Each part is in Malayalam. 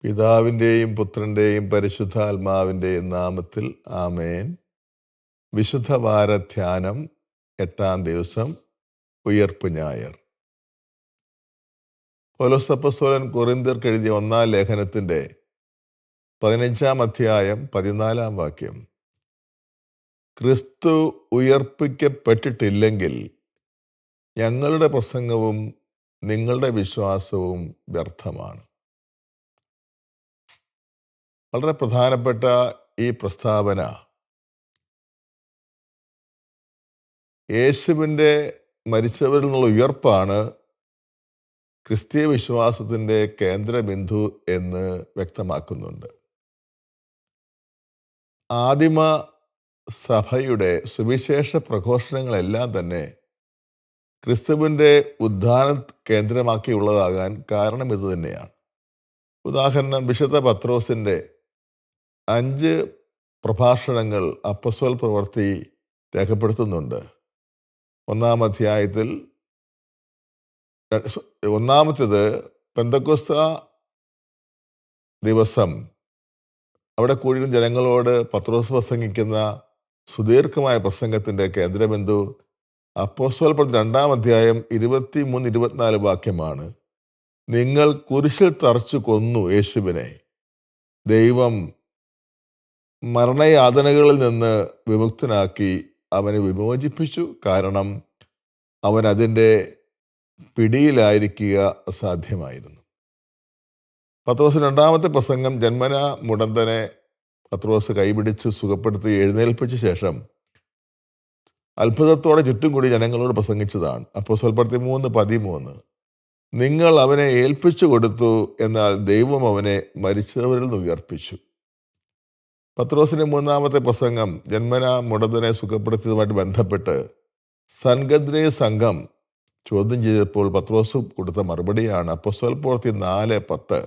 പിതാവിൻ്റെയും പുത്രൻ്റെയും പരിശുദ്ധാത്മാവിൻ്റെയും നാമത്തിൽ ആമേൻ. വിശുദ്ധ വാരധ്യാനം 8-ാം ദിവസം, ഉയർപ്പ് ഞായർ. പൗലോസ് അപ്പോസ്തലൻ കൊരിന്ത്യർക്ക് എഴുതിയ 1-ാം ലേഖനത്തിൻ്റെ 15-ാം അധ്യായം 14-ാം വാക്യം. ക്രിസ്തു ഉയർപ്പിക്കപ്പെട്ടിട്ടില്ലെങ്കിൽ ഞങ്ങളുടെ പ്രസംഗവും നിങ്ങളുടെ വിശ്വാസവും വ്യർത്ഥമാണ്. വളരെ പ്രധാനപ്പെട്ട ഈ പ്രസ്താവന യേശുവിൻ്റെ മരിച്ചവരിൽ നിന്നുള്ള ഉയർപ്പാണ് ക്രിസ്തീയ വിശ്വാസത്തിൻ്റെ കേന്ദ്രബിന്ദു എന്ന് വ്യക്തമാക്കുന്നുണ്ട്. ആദിമ സഭയുടെ സുവിശേഷ പ്രഘോഷണങ്ങളെല്ലാം തന്നെ ക്രിസ്തുവിൻ്റെ ഉത്ഥാനം കേന്ദ്രമാക്കിയുള്ളതാകാൻ കാരണം ഇത് തന്നെയാണ്. ഉദാഹരണം, വിശുദ്ധ പത്രോസിൻ്റെ 5 പ്രഭാഷണങ്ങൾ അപ്പോസ്തല പ്രവൃത്തി രേഖപ്പെടുത്തുന്നുണ്ട്. 1-ാം അധ്യായത്തിൽ ഒന്നാമത്തേത് പെന്തക്കോസ്ത ദിവസം അവിടെ കൂടിയിരുന്ന ജനങ്ങളോട് പത്രോസ് പ്രസംഗിക്കുന്ന സുദീർഘമായ പ്രസംഗത്തിൻ്റെ കേന്ദ്രബിന്ദു അപ്പോസ്തല പ്രവൃത്തി 2-ാം അധ്യായം 23-24 വാക്യമാണ്. നിങ്ങൾ കുരിശിൽ തറച്ചു കൊന്നു യേശുവിനെ, ദൈവം മരണയാതനകളിൽ നിന്ന് വിമുക്തനാക്കി അവനെ വിമോചിപ്പിച്ചു. കാരണം അവൻ അതിൻ്റെ പിടിയിലായിരിക്കുക അസാധ്യമായിരുന്നു. പത്രോസ് 2-ാമത്തെ പ്രസംഗം ജന്മനാ മുടന്തനെ പത്രോസ് കൈപിടിച്ച് സുഖപ്പെടുത്തി എഴുന്നേൽപ്പിച്ച ശേഷം അത്ഭുതത്തോടെ ചുറ്റും കൂടി ജനങ്ങളോട് പ്രസംഗിച്ചതാണ്. അപ്പോസ്തല പ്രവൃത്തി 3:13. നിങ്ങൾ അവനെ ഏൽപ്പിച്ചു കൊടുത്തു, എന്നാൽ ദൈവം അവനെ മരിച്ചവരിൽ നിന്ന് ഉയർപ്പിച്ചു. പത്രോസിൻ്റെ 3-ാമത്തെ പ്രസംഗം ജന്മനാ മുടന്തനെ സുഖപ്പെടുത്തിയതുമായിട്ട് ബന്ധപ്പെട്ട് സൻഗദ്രേ സംഘം ചോദ്യം ചെയ്തപ്പോൾ പത്രോസ് കൊടുത്ത മറുപടിയാണ് അപ്പോസ്തല പ്രവൃത്തി 4:10.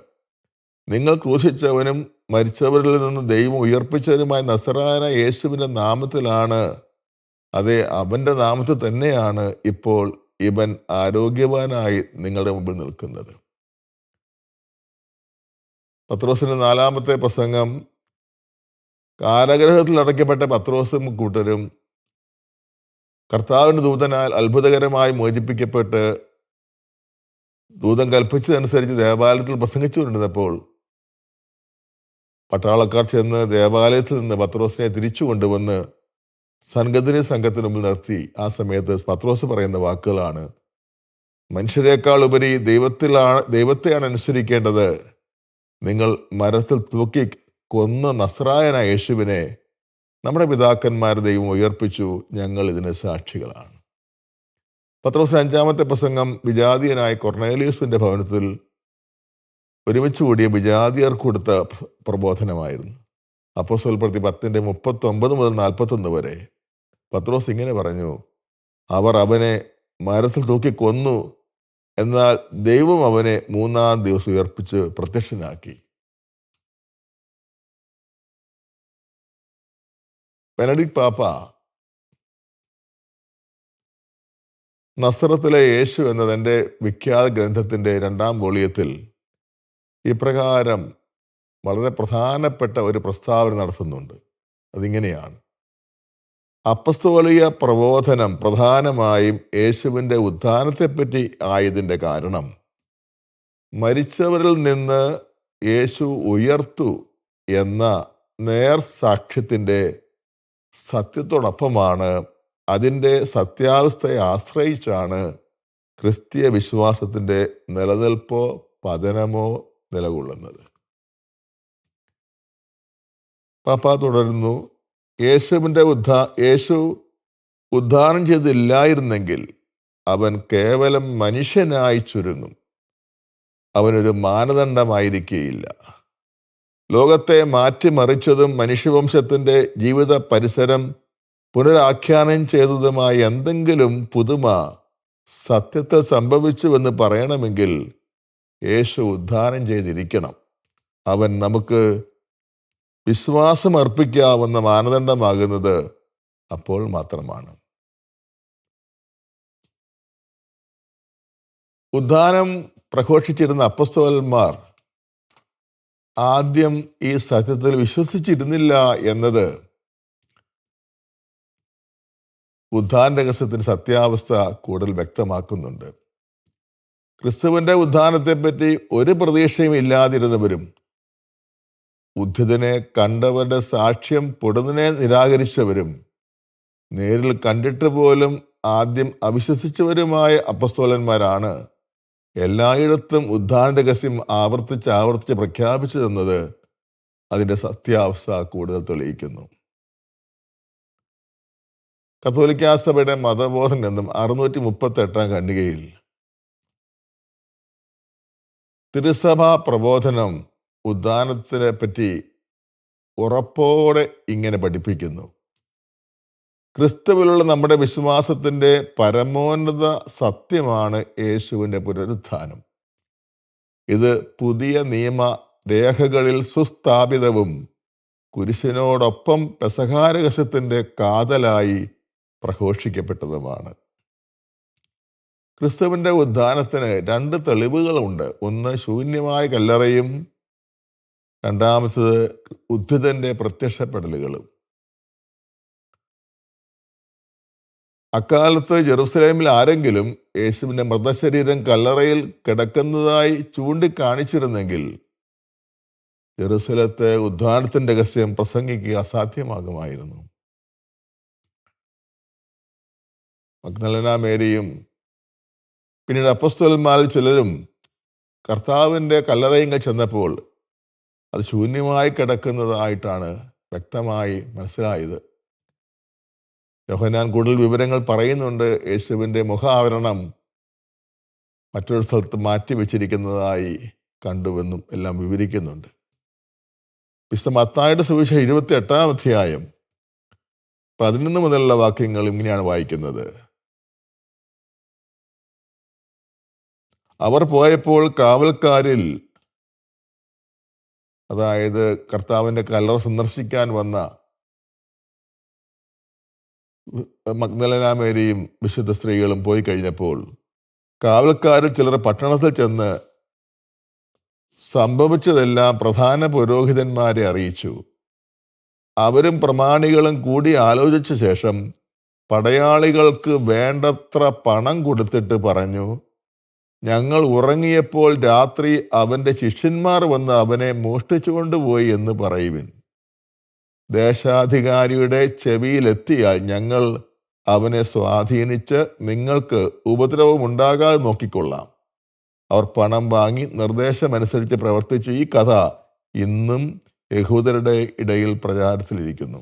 നിങ്ങൾ ക്രൂശിച്ചവനും മരിച്ചവരിൽ നിന്ന് ദൈവം ഉയർപ്പിച്ചവനുമായ നസറായനായ യേശുവിൻ്റെ നാമത്തിലാണ്, അതെ, അവൻ്റെ നാമത്തിൽ തന്നെയാണ് ഇപ്പോൾ ഇവൻ ആരോഗ്യവാനായി നിങ്ങളുടെ മുമ്പിൽ നിൽക്കുന്നത്. പത്രോസിൻ്റെ 4-ാമത്തെ പ്രസംഗം കാരാഗൃഹത്തിൽ അടയ്ക്കപ്പെട്ട പത്രോസും കൂട്ടരും കർത്താവിൻ്റെ ദൂതനാൽ അത്ഭുതകരമായി മോചിപ്പിക്കപ്പെട്ട് ദൂതൻ കൽപ്പിച്ചതനുസരിച്ച് ദേവാലയത്തിൽ പ്രസംഗിച്ചുകൊണ്ടിരുന്നപ്പോൾ പട്ടാളക്കാർ ചെന്ന് ദേവാലയത്തിൽ നിന്ന് പത്രോസിനെ തിരിച്ചു കൊണ്ടുവന്ന് സൻഗദ്രി സംഘത്തിന് മുമ്പിൽ നിർത്തി. ആ സമയത്ത് പത്രോസ് പറയുന്ന വാക്കുകളാണ്: മനുഷ്യരെക്കാൾ ഉപരി ദൈവത്തെയാണ് അനുസരിക്കേണ്ടത്. നിങ്ങൾ മരത്തിൽ തൂക്കി കൊന്ന നസ്രായനായ യേശുവിനെ നമ്മുടെ പിതാക്കന്മാർ ദൈവം ഉയർപ്പിച്ചു, ഞങ്ങൾ ഇതിന് സാക്ഷികളാണ്. പത്രോസ് 5-ാമത്തെ പ്രസംഗം വിജാതീയനായ കൊർണേലിയൂസിൻ്റെ ഭവനത്തിൽ ഒരുമിച്ച് കൂടിയ വിജാതിയർക്ക് കൊടുത്ത പ്രബോധനമായിരുന്നു. അപ്പോസ്തല പ്രവൃത്തി 10:39 മുതൽ 41 വരെ പത്രോസ് ഇങ്ങനെ പറഞ്ഞു: അവർ അവനെ മരത്തിൽ തൂക്കി കൊന്നു, എന്നാൽ ദൈവം അവനെ 3-ാം ദിവസം ഉയർപ്പിച്ച് പ്രത്യക്ഷനാക്കി. ബെനഡിക്ട് പാപ്പ നസറത്തിലെ യേശു എന്നതിൻ്റെ വിഖ്യാത ഗ്രന്ഥത്തിൻ്റെ 2-ാം വോളിയത്തിൽ ഇപ്രകാരം വളരെ പ്രധാനപ്പെട്ട ഒരു പ്രസ്താവന നടത്തുന്നുണ്ട്. അതിങ്ങനെയാണ്: അപ്പസ്തോലിക പ്രബോധനം പ്രധാനമായും യേശുവിൻ്റെ ഉത്ഥാനത്തെപ്പറ്റി ആയതിൻ്റെ കാരണം മരിച്ചവരിൽ നിന്ന് യേശു ഉയർത്തു എന്ന നേർസാക്ഷ്യത്തിൻ്റെ സത്യത്തോടൊപ്പമാണ്, അതിൻ്റെ സത്യാവസ്ഥയെ ആശ്രയിച്ചാണ് ക്രിസ്തീയ വിശ്വാസത്തിൻ്റെ നിലനിൽപ്പോ പതനമോ നിലകൊള്ളുന്നത്. പാപ്പ തുടരുന്നു: യേശു ഉദ്ധാനം ചെയ്തില്ലായിരുന്നെങ്കിൽ അവൻ കേവലം മനുഷ്യനായി ചുരുങ്ങും. അവനൊരു മാനദണ്ഡമായിരിക്കുകയില്ല. ലോകത്തെ മാറ്റിമറിച്ചതും മനുഷ്യവംശത്തിൻ്റെ ജീവിത പരിസരം പുനരാഖ്യാനം ചെയ്തതുമായ എന്തെങ്കിലും പുതുമ സത്യത്തിൽ സംഭവിച്ചുവെന്ന് പറയണമെങ്കിൽ യേശു ഉദ്ധാനം ചെയ്തിരിക്കണം. അവൻ നമുക്ക് വിശ്വാസം അർപ്പിക്കാവുന്ന മാനദണ്ഡമാകുന്നത് അപ്പോൾ മാത്രമാണ്. ഉദ്ധാനം പ്രഘോഷിച്ചിരുന്ന അപ്പസ്തോലന്മാർ ആദ്യം ഈ സത്യത്തിൽ വിശ്വസിച്ചിരുന്നില്ല എന്നത് ഉത്ഥാന രഹസ്യത്തിന്റെ സത്യാവസ്ഥ കൂടുതൽ വ്യക്തമാക്കുന്നുണ്ട്. ക്രിസ്തുവിന്റെ ഉത്ഥാനത്തെപ്പറ്റി ഒരു പ്രതീക്ഷയും ഇല്ലാതിരുന്നവരും ഉദ്ധിതനെ കണ്ടവരുടെ സാക്ഷ്യം പൊടുന്നനെ നിരാകരിച്ചവരും നേരിൽ കണ്ടിട്ട് പോലും ആദ്യം അവിശ്വസിച്ചവരുമായ അപ്പസ്തോലന്മാരാണ് എല്ലായിടത്തും ഉത്ഥാന രഹസ്യം ആവർത്തിച്ച് പ്രഖ്യാപിച്ചതെന്നത് അതിൻ്റെ സത്യാവസ്ഥ കൂടുതൽ തെളിയിക്കുന്നു. കത്തോലിക്കാ സഭയുടെ മതബോധം ഗ്രന്ഥം 638 ഖണ്ഡികയിൽ തിരുസഭാ പ്രബോധനം ഉത്ഥാനത്തിനെ പറ്റി ഉറപ്പോടെ ഇങ്ങനെ പഠിപ്പിക്കുന്നു: ക്രിസ്തുവിലുള്ള നമ്മുടെ വിശ്വാസത്തിൻ്റെ പരമോന്നത സത്യമാണ് യേശുവിൻ്റെ പുനരുത്ഥാനം. ഇത് പുതിയ നിയമ രേഖകളിൽ സുസ്ഥാപിതവും കുരിശിനോടൊപ്പം പെസഹാരഹസ്യത്തിൻ്റെ കാതലായി പ്രഘോഷിക്കപ്പെട്ടതുമാണ്. ക്രിസ്തുവിൻ്റെ ഉത്ഥാനത്തിന് 2 തെളിവുകളുണ്ട്. ഒന്ന് ശൂന്യമായ കല്ലറയും, രണ്ടാമത്തത് ഉദ്ധിതന്റെ പ്രത്യക്ഷപ്പെടലുകളും. അക്കാലത്ത് ജെറുസലേമിൽ ആരെങ്കിലും യേശുവിൻ്റെ മൃതശരീരം കല്ലറയിൽ കിടക്കുന്നതായി ചൂണ്ടിക്കാണിച്ചിരുന്നെങ്കിൽ ജെറുസലത്തെ ഉത്ഥാനത്തിൻ്റെ രഹസ്യം പ്രസംഗിക്കുക അസാധ്യമാകുമായിരുന്നു. മഗ്ദലന മേരിയും പിന്നീട് അപ്പസ്തോലന്മാരിൽ ചിലരും കർത്താവിൻ്റെ കല്ലറയിങ്കൽ ചെന്നപ്പോൾ അത് ശൂന്യമായി കിടക്കുന്നതായിട്ടാണ് വ്യക്തമായി മനസ്സിലായത്. യോഹന്നാൻ കൂടുതൽ വിവരങ്ങൾ പറയുന്നുണ്ട്. യേശുവിൻ്റെ മുഖാവരണം മറ്റൊരു സ്ഥലത്ത് മാറ്റി വെച്ചിരിക്കുന്നതായി കണ്ടുവെന്നും എല്ലാം വിവരിക്കുന്നുണ്ട്. വിശുദ്ധ മത്തായിയുടെ സുവിശേഷം 28 അധ്യായം 11 മുതലുള്ള വാക്യങ്ങൾ ഇങ്ങനെയാണ് വായിക്കുന്നത്: അവർ പോയപ്പോൾ കാവൽക്കാരിൽ, അതായത് കർത്താവിൻ്റെ കല്ലറ സന്ദർശിക്കാൻ വന്ന മഗ്ദലന മേരിയും വിശുദ്ധ സ്ത്രീകളും പോയി കഴിഞ്ഞപ്പോൾ കാവൽക്കാരിൽ ചിലർ പട്ടണത്തിൽ ചെന്ന് സംഭവിച്ചതെല്ലാം പ്രധാന പുരോഹിതന്മാരെ അറിയിച്ചു. അവരും പ്രമാണികളും കൂടി ആലോചിച്ച ശേഷം പടയാളികൾക്ക് വേണ്ടത്ര പണം കൊടുത്തിട്ട് പറഞ്ഞു: ഞങ്ങൾ ഉറങ്ങിയപ്പോൾ രാത്രി അവൻ്റെ ശിഷ്യന്മാർ വന്ന് അവനെ മോഷ്ടിച്ചുകൊണ്ടുപോയി എന്ന് പറയുവിൻ. ദേശാധികാരിയുടെ ചെവിയിലെത്തിയാൽ ഞങ്ങൾ അവനെ സ്വാധീനിച്ച് നിങ്ങൾക്ക് ഉപദ്രവമുണ്ടാകാതെ നോക്കിക്കൊള്ളാം. അവർ പണം വാങ്ങി നിർദ്ദേശമനുസരിച്ച് പ്രവർത്തിച്ചു. ഈ കഥ ഇന്നും യഹൂദരുടെ ഇടയിൽ പ്രചാരത്തിലിരിക്കുന്നു.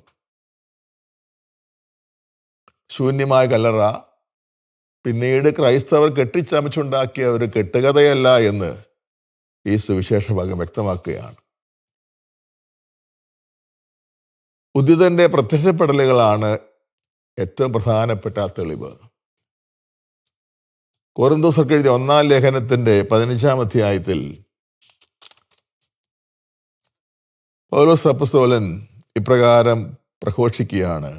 ശൂന്യമായ കല്ലറ പിന്നീട് ക്രൈസ്തവർ കെട്ടിച്ചമച്ചുണ്ടാക്കിയ ഒരു കെട്ടുകഥയല്ല എന്ന് ഈ സുവിശേഷ ഭാഗം വ്യക്തമാക്കുകയാണ്. ഉദ്ധിതന്റെ പ്രത്യക്ഷപ്പെടലുകളാണ് ഏറ്റവും പ്രധാനപ്പെട്ട തെളിവ്. കൊരിന്തോസ്യർക്ക് എഴുതിയ 1-ാം ലേഖനത്തിന്റെ 15-ാം അധ്യായത്തിൽ പൗലോസ് അപ്പോസ്തലൻ ഇപ്രകാരം പ്രഘോഷിക്കുകയാണ്: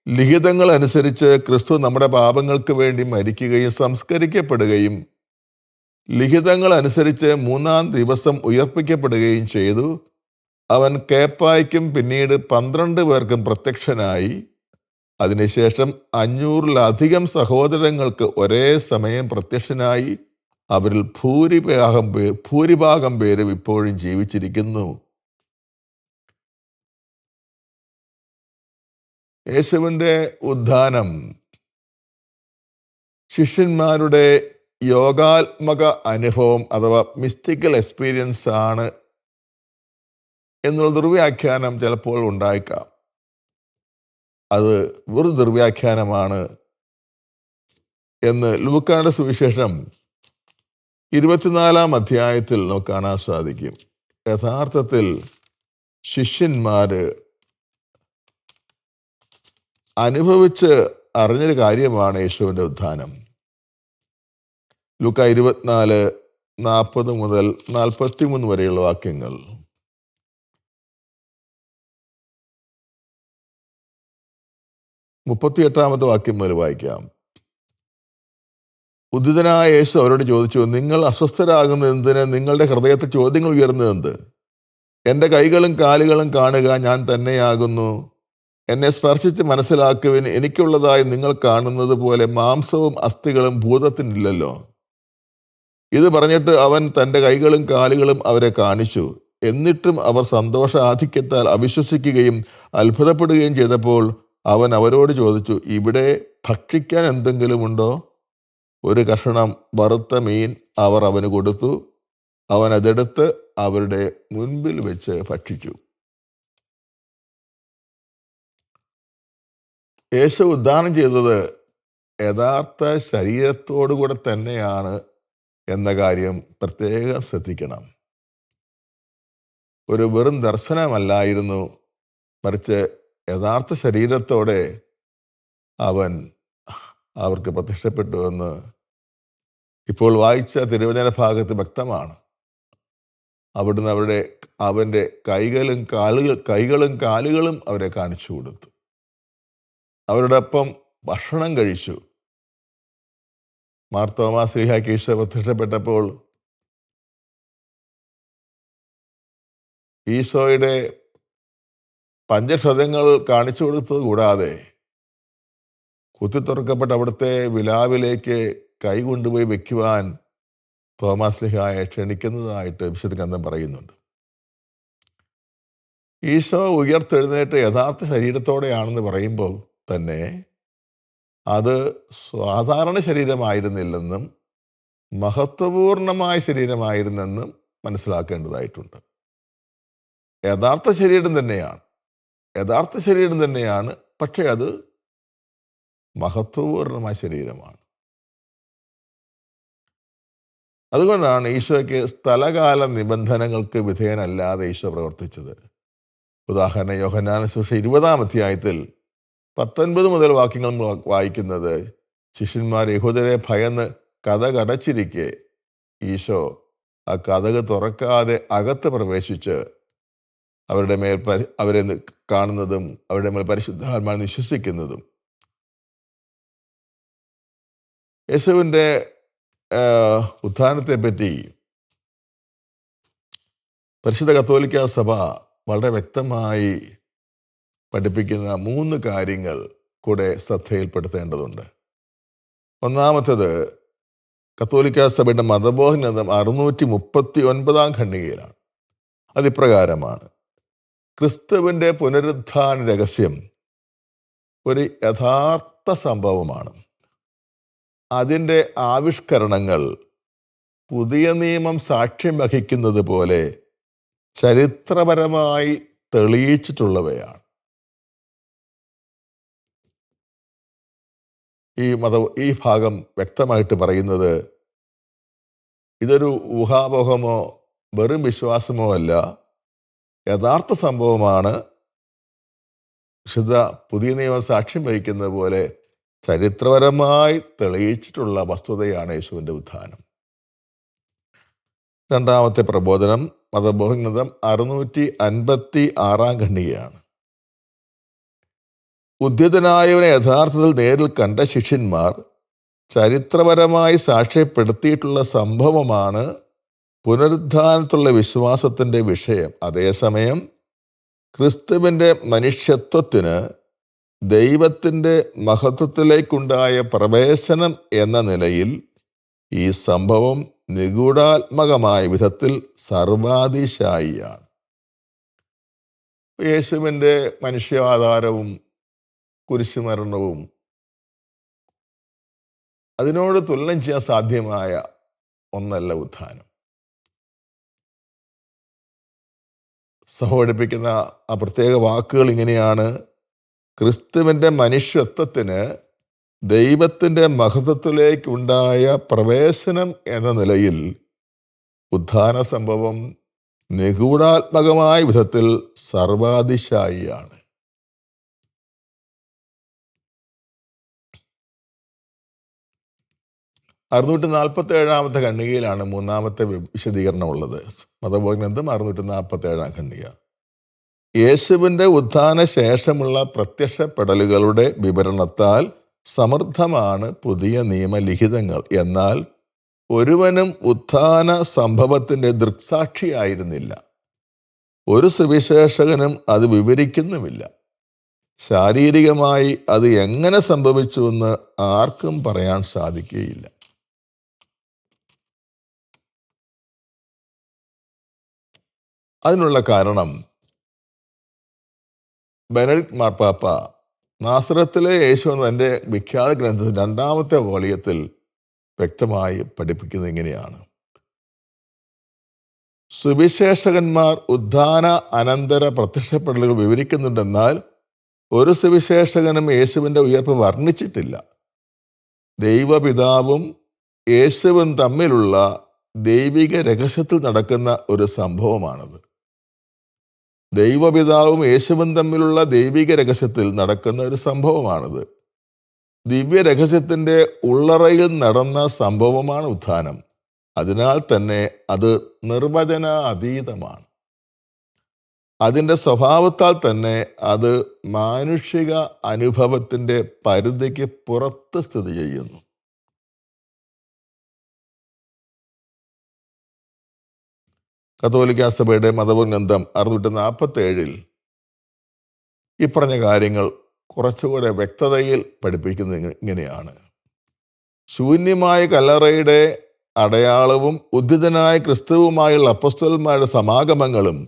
ലിഖിതങ്ങൾ അനുസരിച്ച് ക്രിസ്തു നമ്മുടെ പാപങ്ങൾക്ക് വേണ്ടി മരിക്കുകയും സംസ്കരിക്കപ്പെടുകയും ലിഖിതങ്ങൾ അനുസരിച്ച് 3-ാം ദിവസം ഉയർപ്പിക്കപ്പെടുകയും ചെയ്തു. അവൻ കേപ്പായ്ക്കും പിന്നീട് 12 പേർക്കും പ്രത്യക്ഷനായി. അതിനുശേഷം 500-ലധികം സഹോദരങ്ങൾക്ക് ഒരേ സമയം പ്രത്യക്ഷനായി. അവരിൽ ഭൂരിഭാഗം പേരും ഇപ്പോഴും ജീവിച്ചിരിക്കുന്നു. യേശുവിൻ്റെ ഉത്ഥാനം ശിഷ്യന്മാരുടെ യോഗാത്മക അനുഭവം അഥവാ മിസ്റ്റിക്കൽ എക്സ്പീരിയൻസ് ആണ് എന്നുള്ള ദുർവ്യാഖ്യാനം ചിലപ്പോൾ ഉണ്ടായേക്കാം. അത് വെറും ദുർവ്യാഖ്യാനമാണ് എന്ന് ലൂക്കായുടെ സുവിശേഷം 24-ാം അധ്യായത്തിൽ നമുക്ക് കാണാൻ സാധിക്കും. യഥാർത്ഥത്തിൽ ശിഷ്യന്മാര് അനുഭവിച്ച് അറിഞ്ഞൊരു കാര്യമാണ് യേശുവിൻ്റെ ഉത്ഥാനം. ലൂക്ക 24:40 മുതൽ 43 വരെയുള്ള വാക്യങ്ങൾ. മുപ്പത്തിയെട്ടാമത്തെ വാക്യം മുതൽ വായിക്കാം. ഉദ്ധിതനായ യേശു അവരോട് ചോദിച്ചു, നിങ്ങൾ അസ്വസ്ഥരാകുന്നത് എന്തിന്? നിങ്ങളുടെ ഹൃദയത്തിൽ ചോദ്യങ്ങൾ ഉയർന്നത് എന്ത്? എൻ്റെ കൈകളും കാലുകളും കാണുക, ഞാൻ തന്നെയാകുന്നു. എന്നെ സ്പർശിച്ച് മനസ്സിലാക്കുവിൻ. എനിക്കുള്ളതായി നിങ്ങൾ കാണുന്നത് പോലെ മാംസവും അസ്ഥികളും ഭൂതത്തിനില്ലല്ലോ. ഇത് പറഞ്ഞിട്ട് അവൻ തൻ്റെ കൈകളും കാലുകളും അവരെ കാണിച്ചു. എന്നിട്ടും അവർ സന്തോഷ ആധിക്യത്താൽ അവിശ്വസിക്കുകയും അത്ഭുതപ്പെടുകയും ചെയ്തപ്പോൾ അവൻ അവരോട് ചോദിച്ചു, ഇവിടെ ഭക്ഷിക്കാൻ എന്തെങ്കിലും ഉണ്ടോ? ഒരു കഷണം വറുത്ത മീൻ അവർ അവന് കൊടുത്തു. അവൻ അതെടുത്ത് അവരുടെ മുൻപിൽ വെച്ച് ഭക്ഷിച്ചു. യേശു ഉദ്ധാനം ചെയ്തത് യഥാർത്ഥ ശരീരത്തോടുകൂടെ തന്നെയാണ് എന്ന കാര്യം പ്രത്യേകം ശ്രദ്ധിക്കണം. ഒരു വെറും ദർശനമല്ലായിരുന്നു, മറിച്ച് യഥാർത്ഥ ശരീരത്തോടെ അവൻ അവർക്ക് പ്രത്യക്ഷപ്പെട്ടുവെന്ന് ഇപ്പോൾ വായിച്ച തിരുവചന ഭാഗത്ത് വ്യക്തമാണ്. അവിടുന്ന് അവൻ്റെ കൈകളും കാലുകളും അവരെ കാണിച്ചു കൊടുത്തു. അവരോടൊപ്പം ഭക്ഷണം കഴിച്ചു. മാർത്തോമാ ശ്ലീഹായ്ക്ക് ഈശോ പ്രത്യക്ഷപ്പെട്ടപ്പോൾ ഈശോയുടെ പഞ്ചക്ഷതങ്ങൾ കാണിച്ചു കൊടുത്തത് കൂടാതെ കുത്തിത്തുറക്കപ്പെട്ട അവിടുത്തെ വിലാവിലേക്ക് കൈ കൊണ്ടുപോയി വെക്കുവാൻ തോമാസ് ശ്ലീഹായെ ക്ഷണിക്കുന്നതായിട്ട് വിശുദ്ധ ഗ്രന്ഥം പറയുന്നുണ്ട്. ഈശോ ഉയർത്തെഴുന്നേറ്റ് യഥാർത്ഥ ശരീരത്തോടെയാണെന്ന് പറയുമ്പോൾ തന്നെ അത് സാധാരണ ശരീരമായിരുന്നില്ലെന്നും മഹത്വപൂർണമായ ശരീരമായിരുന്നെന്നും മനസ്സിലാക്കേണ്ടതായിട്ടുണ്ട്. യഥാർത്ഥ ശരീരം തന്നെയാണ്, പക്ഷേ അത് മഹത്വപൂർണമായ ശരീരമാണ്. അതുകൊണ്ടാണ് ഈശോയ്ക്ക് സ്ഥലകാല നിബന്ധനകൾക്ക് വിധേയനല്ലാതെ ഈശോ പ്രവർത്തിച്ചത്. ഉദാഹരണം, യോഹന്നാന്റെ സുവിശേഷം 20-ാം അധ്യായത്തിൽ 19 മുതൽ വാക്യങ്ങൾ വായിക്കുന്നത്, ശിഷ്യന്മാർ യഹൂദരെ ഭയന്ന് കതകടച്ചിരിക്കെ ഈശോ ആ കതക് തുറക്കാതെ അകത്ത് പ്രവേശിച്ച് അവരുടെ മേൽ അവരെ കാണുന്നതും അവരുടെ മേൽ പരിശുദ്ധാത്മാവിൽ വിശ്വസിക്കുന്നതും. യേശുവിൻ്റെ ഉത്ഥാനത്തെ പറ്റി പരിശുദ്ധ കത്തോലിക്കാ സഭ വളരെ വ്യക്തമായി പഠിപ്പിക്കുന്ന 3 കാര്യങ്ങൾ കൂടെ ശ്രദ്ധയിൽപ്പെടുത്തേണ്ടതുണ്ട്. ഒന്നാമത്തേത്, കത്തോലിക്കാ സഭയുടെ മതബോധനം 639-ാം ഖണ്ഡികയിലാണ്. അതിപ്രകാരമാണ്: ക്രിസ്തുവിൻ്റെ പുനരുത്ഥാന രഹസ്യം ഒരു യഥാർത്ഥ സംഭവമാണ്. അതിൻ്റെ ആവിഷ്കരണങ്ങൾ പുതിയ നിയമം സാക്ഷ്യം വഹിക്കുന്നത് പോലെ ചരിത്രപരമായി തെളിയിച്ചിട്ടുള്ളവയാണ്. ഈ ഭാഗം വ്യക്തമായിട്ട് പറയുന്നത് ഇതൊരു ഊഹാപോഹമോ വെറും വിശ്വാസമോ അല്ല, യഥാർത്ഥ സംഭവമാണ്. വിശുദ്ധ പുതിയ നിയമം സാക്ഷ്യം വഹിക്കുന്നത് പോലെ ചരിത്രപരമായി തെളിയിച്ചിട്ടുള്ള വസ്തുതയാണ് യേശുവിൻ്റെ ഉത്ഥാനം. രണ്ടാമത്തെ പ്രബോധനം, മതബോധനം 656-ാം ഖണ്ഡികയാണ്. ഉദ്ധിതനായവനെ യഥാർത്ഥത്തിൽ നേരിൽ കണ്ട ശിഷ്യന്മാർ ചരിത്രപരമായി സാക്ഷ്യപ്പെടുത്തിയിട്ടുള്ള സംഭവമാണ് പുനരുത്ഥാനത്തുള്ള വിശ്വാസത്തിൻ്റെ വിഷയം. അതേസമയം ക്രിസ്തുവിൻ്റെ മനുഷ്യത്വത്തിന് ദൈവത്തിൻ്റെ മഹത്വത്തിലേക്കുണ്ടായ പ്രവേശനം എന്ന നിലയിൽ ഈ സംഭവം നിഗൂഢാത്മകമായ വിധത്തിൽ സർവാതിശായിയാണ്. യേശുവിൻ്റെ മനുഷ്യാവതാരവും കുരിശുമരണവും അതിനോട് തുലനം ചെയ്യാൻ സാധ്യമായ ഒന്നല്ല ഉത്ഥാനം. സഭ പഠിപ്പിക്കുന്ന ആ പ്രത്യേക വാക്കുകൾ ഇങ്ങനെയാണ്: ക്രിസ്തുവിൻ്റെ മനുഷ്യത്വത്തിന് ദൈവത്തിൻ്റെ മഹത്വത്തിലേക്കുണ്ടായ പ്രവേശനം എന്ന നിലയിൽ ഉത്ഥാന സംഭവം നിഗൂഢാത്മകമായ വിധത്തിൽ സർവാതിശായിയാണ്. അറുന്നൂറ്റി 47-ാമത്തെ ഖണ്ഡികയിലാണ് മൂന്നാമത്തെ വിശദീകരണം ഉള്ളത്. മതബോധനം 647-ാം ഖണ്ഡിക. യേശുവിൻ്റെ ഉത്ഥാന ശേഷമുള്ള പ്രത്യക്ഷപ്പെടലുകളുടെ വിവരണത്താൽ സമൃദ്ധമാണ് പുതിയ നിയമലിഖിതങ്ങൾ. എന്നാൽ ഒരുവനും ഉത്ഥാന സംഭവത്തിൻ്റെ ദൃക്സാക്ഷിയായിരുന്നില്ല. ഒരു സുവിശേഷകനും അത് വിവരിക്കുന്നുമില്ല. ശാരീരികമായി അത് എങ്ങനെ സംഭവിച്ചുവെന്ന് ആർക്കും പറയാൻ സാധിക്കുകയില്ല. അതിനുള്ള കാരണം ബെനഡിക്ട് മാർപ്പാപ്പ നാസറത്തിലെ യേശു എന്ന തൻ്റെ വിഖ്യാത ഗ്രന്ഥത്തിൽ 2-ാമത്തെ വോളിയത്തിൽ വ്യക്തമായി പഠിപ്പിക്കുന്നത് ഇങ്ങനെയാണ്: സുവിശേഷകന്മാർ ഉത്ഥാന അനന്തര പ്രത്യക്ഷപ്പെടലുകൾ വിവരിക്കുന്നുണ്ടെന്നാൽ ഒരു സുവിശേഷകനും യേശുവിൻ്റെ ഉയർപ്പ് വർണ്ണിച്ചിട്ടില്ല. ദൈവപിതാവും യേശുവും തമ്മിലുള്ള ദൈവിക രഹസ്യത്തിൽ നടക്കുന്ന ഒരു സംഭവമാണത്. ദൈവപിതാവും യേശുവും തമ്മിലുള്ള ദൈവിക രഹസ്യത്തിൽ നടക്കുന്ന ഒരു സംഭവമാണത്. ദിവ്യ രഹസ്യത്തിൻ്റെ ഉള്ളറയിൽ നടന്ന സംഭവമാണ് ഉത്ഥാനം. അതിനാൽ തന്നെ അത് നിർവചന അതീതമാണ്. അതിൻ്റെ സ്വഭാവത്താൽ തന്നെ അത് മാനുഷിക അനുഭവത്തിൻ്റെ പരിധിക്ക് പുറത്ത് സ്ഥിതി ചെയ്യുന്നു. കത്തോലിക്കാ സഭയുടെ മതഗ്രന്ഥം 647 ഈ പറഞ്ഞ കാര്യങ്ങൾ കുറച്ചുകൂടെ വ്യക്തതയിൽ പഠിപ്പിക്കുന്നത് ഇങ്ങനെയാണ്: ശൂന്യമായ കല്ലറയുടെ അടയാളവും ഉദ്ധിതനായ ക്രിസ്തുവുമായുള്ള അപ്പോസ്തലന്മാരുടെ സമാഗമങ്ങളും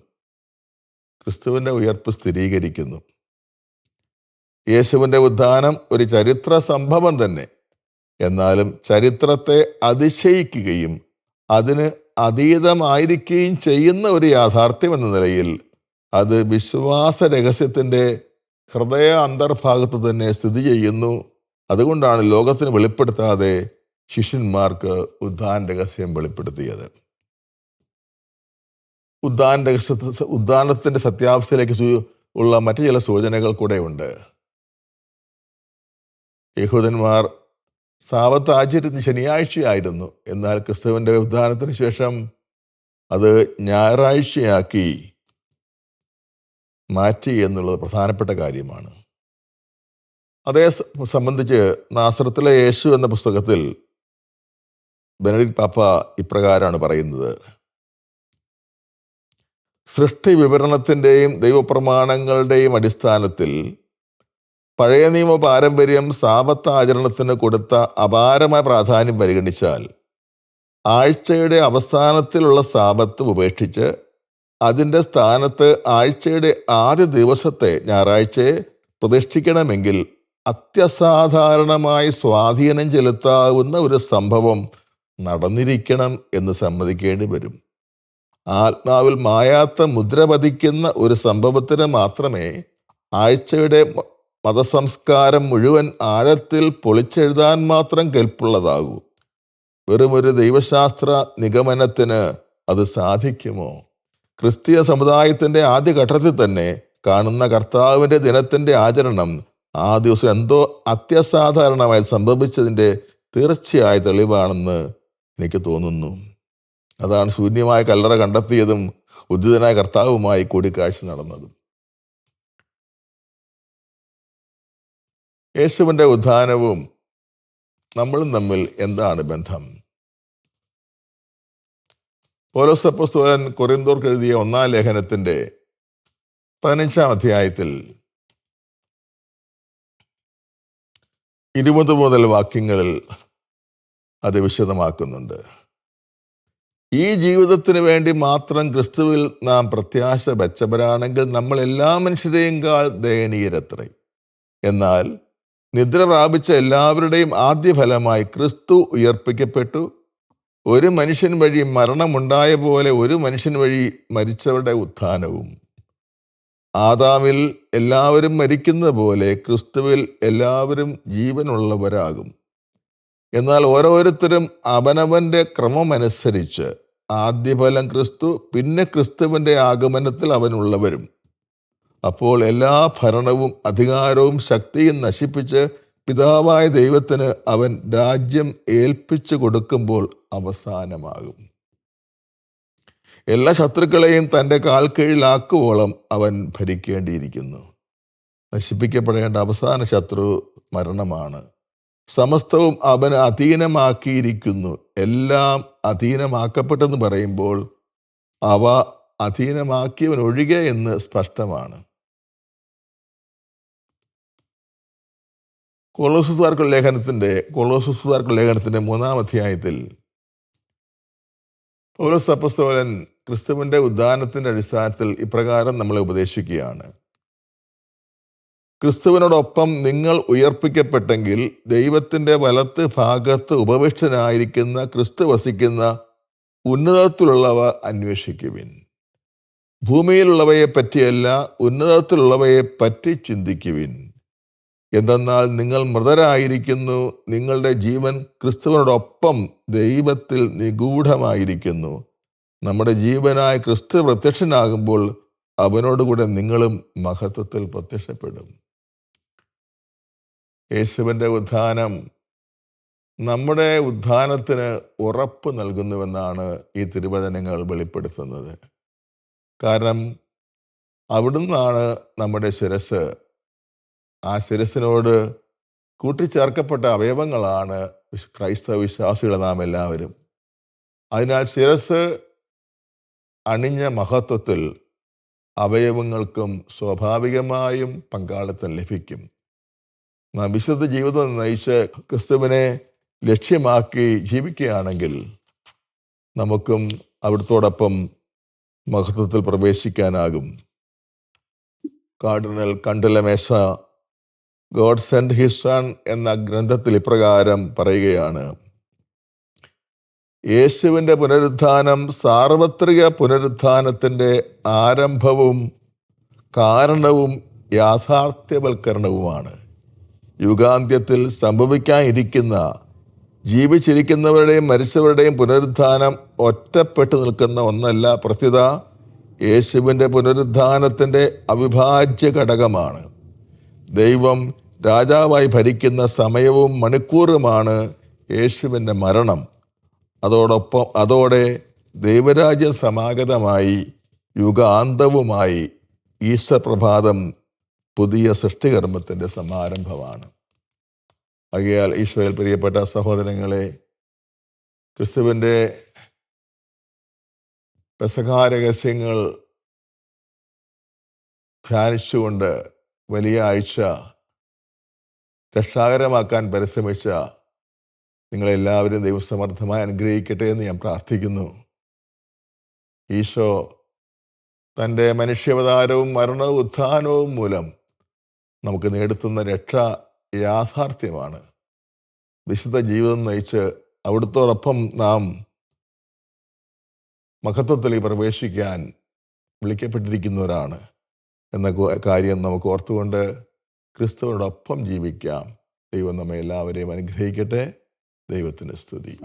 ക്രിസ്തുവിൻ്റെ ഉയർപ്പ് സ്ഥിരീകരിക്കുന്നു. യേശുവിൻ്റെ ഉത്ഥാനം ഒരു ചരിത്ര സംഭവം തന്നെ. എന്നാലും ചരിത്രത്തെ അതിശയിക്കുകയും അതിന് അതീതമായിരിക്കുകയും ചെയ്യുന്ന ഒരു യാഥാർത്ഥ്യം എന്ന നിലയിൽ അത് വിശ്വാസ രഹസ്യത്തിൻ്റെ ഹൃദയ അന്തർഭാഗത്ത് തന്നെ സ്ഥിതി ചെയ്യുന്നു. അതുകൊണ്ടാണ് ലോകത്തിന് വെളിപ്പെടുത്താതെ ശിഷ്യന്മാർക്ക് ഉത്ഥാന രഹസ്യം വെളിപ്പെടുത്തിയത്. ഉത്ഥാനത്തിൻ്റെ സത്യാവസ്ഥയിലേക്ക് ഉള്ള മറ്റു ചില സൂചനകൾ കൂടെ ഉണ്ട്. യഹൂദന്മാർ സാബത്ത് ആചരിക്കുന്ന ശനിയാഴ്ചയായിരുന്നു. എന്നാൽ ക്രിസ്തുവിൻ്റെ ഉത്ഥാനത്തിന് ശേഷം അത് ഞായറാഴ്ചയാക്കി മാറ്റി എന്നുള്ളത് പ്രധാനപ്പെട്ട കാര്യമാണ്. അതേ സംബന്ധിച്ച് നാസറത്തിലെ യേശു എന്ന പുസ്തകത്തിൽ ബെനഡിക്ട് പാപ്പ ഇപ്രകാരമാണ് പറയുന്നത്: സൃഷ്ടി വിവരണത്തിൻ്റെയും ദൈവപ്രമാണങ്ങളുടെയും അടിസ്ഥാനത്തിൽ പഴയ നിയമ പാരമ്പര്യം സാബത്ത് ആചരണത്തിന് കൊടുത്ത അപാരമായ പ്രാധാന്യം പരിഗണിച്ചാൽ ആഴ്ചയുടെ അവസാനത്തിലുള്ള സാബത്ത് ഉപേക്ഷിച്ച് അതിൻ്റെ സ്ഥാനത്ത് ആഴ്ചയുടെ ആദ്യ ദിവസത്തെ ഞായറാഴ്ചയെ പ്രതിഷ്ഠിക്കണമെങ്കിൽ അത്യസാധാരണമായി സ്വാധീനം ചെലുത്താവുന്ന ഒരു സംഭവം നടന്നിരിക്കണം എന്ന് സമ്മതിക്കേണ്ടി വരും. ആത്മാവിൽ മായാത്ത മുദ്ര പതിക്കുന്ന ഒരു സംഭവത്തിന് മാത്രമേ ആഴ്ചയുടെ മതസംസ്കാരം മുഴുവൻ ആഴത്തിൽ പൊളിച്ചെഴുതാൻ മാത്രം കെൽപ്പുള്ളതാകൂ. വെറുമൊരു ദൈവശാസ്ത്ര നിഗമനത്തിന് അത് സാധിക്കുമോ? ക്രിസ്തീയ സമുദായത്തിൻ്റെ ആദ്യഘട്ടത്തിൽ തന്നെ കാണുന്ന കർത്താവിൻ്റെ ദിനത്തിൻ്റെ ആചരണം ആ ദിവസം എന്തോ അത്യസാധാരണമായി സംഭവിച്ചതിൻ്റെ തീർച്ചയായ തെളിവാണെന്ന് എനിക്ക് തോന്നുന്നു. അതാണ് ശൂന്യമായ കല്ലറ കണ്ടെത്തിയതും ഉദ്ധിതനായ കർത്താവുമായി കൂടിക്കാഴ്ച നടന്നതും. യേശുവിൻ്റെ ഉത്ഥാനവും നമ്മളും തമ്മിൽ എന്താണ് ബന്ധം? പൗലോസ് അപ്പോസ്തലൻ കൊരിന്ത്യർക്ക് എഴുതിയ 1-ാം ലേഖനത്തിൻ്റെ 15-ാം അധ്യായത്തിൽ 20 മുതൽ വാക്യങ്ങളിൽ അത് വിശദമാക്കുന്നുണ്ട്. ഈ ജീവിതത്തിന് വേണ്ടി മാത്രം ക്രിസ്തുവിൽ നാം പ്രത്യാശ വച്ചവരാണെങ്കിൽ നമ്മൾ എല്ലാ മനുഷ്യരെയും ദയനീയരത്രേ. എന്നാൽ നിദ്ര പ്രാപിച്ച എല്ലാവരുടെയും ആദ്യ ഫലമായി ക്രിസ്തു ഉയർപ്പിക്കപ്പെട്ടു. ഒരു മനുഷ്യൻ വഴി മരണമുണ്ടായ പോലെ ഒരു മനുഷ്യൻ വഴി മരിച്ചവരുടെ ഉത്ഥാനവും. ആദാമിൽ എല്ലാവരും മരിക്കുന്നത് പോലെ ക്രിസ്തുവിൽ എല്ലാവരും ജീവനുള്ളവരാകും. എന്നാൽ ഓരോരുത്തരും അവനവൻ്റെ ക്രമമനുസരിച്ച് ആദ്യഫലം ക്രിസ്തു, പിന്നെ ക്രിസ്തുവിൻ്റെ ആഗമനത്തിൽ അവനുള്ളവരും. അപ്പോൾ എല്ലാ ഭരണവും അധികാരവും ശക്തിയും നശിപ്പിച്ച് പിതാവായ ദൈവത്തിന് അവൻ രാജ്യം ഏൽപ്പിച്ചു കൊടുക്കുമ്പോൾ അവസാനമാകും. എല്ലാ ശത്രുക്കളെയും തൻ്റെ കാൽ കീഴിലാക്കുവോളം അവൻ ഭരിക്കേണ്ടിയിരിക്കുന്നു. നശിപ്പിക്കപ്പെടേണ്ട അവസാന ശത്രു മരണമാണ്. സമസ്തവും അവന് അധീനമാക്കിയിരിക്കുന്നു. എല്ലാം അധീനമാക്കപ്പെട്ടെന്ന് പറയുമ്പോൾ അവ അധീനമാക്കിയവൻ ഒഴികെ എന്ന് സ്പഷ്ടമാണ്. കൊളോസ്യർക്കുള്ള ലേഖനത്തിന്റെ 3-ാം അധ്യായത്തിൽ പൗലോസ് അപ്പോസ്തലൻ ക്രിസ്തുവിന്റെ ഉദ്ധാനത്തിന്റെ അടിസ്ഥാനത്തിൽ ഇപ്രകാരം നമ്മളെ ഉപദേശിക്കുകയാണ്: ക്രിസ്തുവിനോടൊപ്പം നിങ്ങൾ ഉയർപ്പിക്കപ്പെട്ടെങ്കിൽ ദൈവത്തിന്റെ വലത്ത് ഭാഗത്ത് ഉപവിഷ്ടനായിരിക്കുന്ന ക്രിസ്തു വസിക്കുന്ന ഉന്നതത്തിലുള്ളവ അന്വേഷിക്കുവിൻ. ഭൂമിയിലുള്ളവയെ പറ്റിയല്ല, ഉന്നതത്തിലുള്ളവയെ പറ്റി ചിന്തിക്കുവിൻ. എന്തെന്നാൽ നിങ്ങൾ മൃതരായിരിക്കുന്നു, നിങ്ങളുടെ ജീവൻ ക്രിസ്തുവിനോടൊപ്പം ദൈവത്തിൽ നിഗൂഢമായിരിക്കുന്നു. നമ്മുടെ ജീവനായ ക്രിസ്തു പ്രത്യക്ഷനാകുമ്പോൾ അവനോടുകൂടെ നിങ്ങളും മഹത്വത്തിൽ പ്രത്യക്ഷപ്പെടും. യേശുവിൻ്റെ ഉത്ഥാനം നമ്മുടെ ഉത്ഥാനത്തിന് ഉറപ്പ് നൽകുന്നുവെന്നാണ് ഈ തിരുവചനങ്ങൾ വെളിപ്പെടുത്തുന്നത്. കാരണം അവിടുന്നാണ് നമ്മുടെ ശിരസ്. ആ ശിരസിനോട് കൂട്ടിച്ചേർക്കപ്പെട്ട അവയവങ്ങളാണ് ക്രൈസ്തവ വിശ്വാസികൾ നാം എല്ലാവരും. അതിനാൽ ശിരസ് അണിഞ്ഞ മഹത്വത്തിൽ അവയവങ്ങൾക്കും സ്വാഭാവികമായും പങ്കാളിത്തം ലഭിക്കും. നാം വിശുദ്ധ ജീവിതം നയിച്ച് ക്രിസ്തുവിനെ ലക്ഷ്യമാക്കി ജീവിക്കുകയാണെങ്കിൽ നമുക്കും അവിടുത്തോടൊപ്പം മഹത്വത്തിൽ പ്രവേശിക്കാനാകും. Cardinal Cantalamessa God send his son എന്ന ഗ്രന്ഥത്തിൽ ഇപ്രകാരം പറയുകയാണ്: യേശുവിൻ്റെ പുനരുത്ഥാനം സാർവത്രിക പുനരുത്ഥാനത്തിൻ്റെ ആരംഭവും കാരണവും യാഥാർത്ഥ്യവൽക്കരണവുമാണ്. യുഗാന്ത്യത്തിൽ സംഭവിക്കാനിരിക്കുന്ന ജീവിച്ചിരിക്കുന്നവരുടെയും മരിച്ചവരുടെയും പുനരുത്ഥാനം ഒറ്റപ്പെട്ടു നിൽക്കുന്ന ഒന്നല്ല, പ്രത്യുത യേശുവിൻ്റെ പുനരുത്ഥാനത്തിൻ്റെ അവിഭാജ്യ ഘടകമാണ്. ദൈവം രാജാവായി ഭരിക്കുന്ന സമയവും മണിക്കൂറുമാണ് യേശുവിൻ്റെ മരണം. അതോടെ ദൈവരാജ്യം സമാഗതമായി യുഗാന്തവുമായി ഈസ്റ്റർ പ്രഭാതം പുതിയ സൃഷ്ടികർമ്മത്തിൻ്റെ സമാരംഭമാണ്. ആകയാൽ ഈശോയിൽ പ്രിയപ്പെട്ട സഹോദരങ്ങളെ, ക്രിസ്തുവിൻ്റെ പെസഹാ രഹസ്യങ്ങൾ ധ്യാനിച്ചുകൊണ്ട് വലിയ ആഴ്ച രക്ഷാകരമാക്കാൻ പരിശ്രമിച്ച നിങ്ങളെല്ലാവരും ദൈവസമർത്ഥമായി അനുഗ്രഹിക്കട്ടെ എന്ന് ഞാൻ പ്രാർത്ഥിക്കുന്നു. ഈശോ തൻ്റെ മനുഷ്യാവതാരവും മരണവും ഉത്ഥാനവും മൂലം നമുക്ക് നേടുത്തുന്ന രക്ഷ യാഥാർത്ഥ്യമാണ്. വിശുദ്ധ ജീവിതം നയിച്ച് അവിടുത്തോടൊപ്പം നാം മഹത്വത്തിലേക്ക് പ്രവേശിക്കാൻ വിളിക്കപ്പെട്ടിരിക്കുന്നവരാണ് എന്ന കാര്യം നമുക്ക് ഓർത്തുകൊണ്ട് ക്രിസ്തുവിനോടൊപ്പം ജീവിക്കാം. ദൈവം നമ്മെ എല്ലാവരെയും അനുഗ്രഹിക്കട്ടെ. ദൈവത്തിന് സ്തുതി.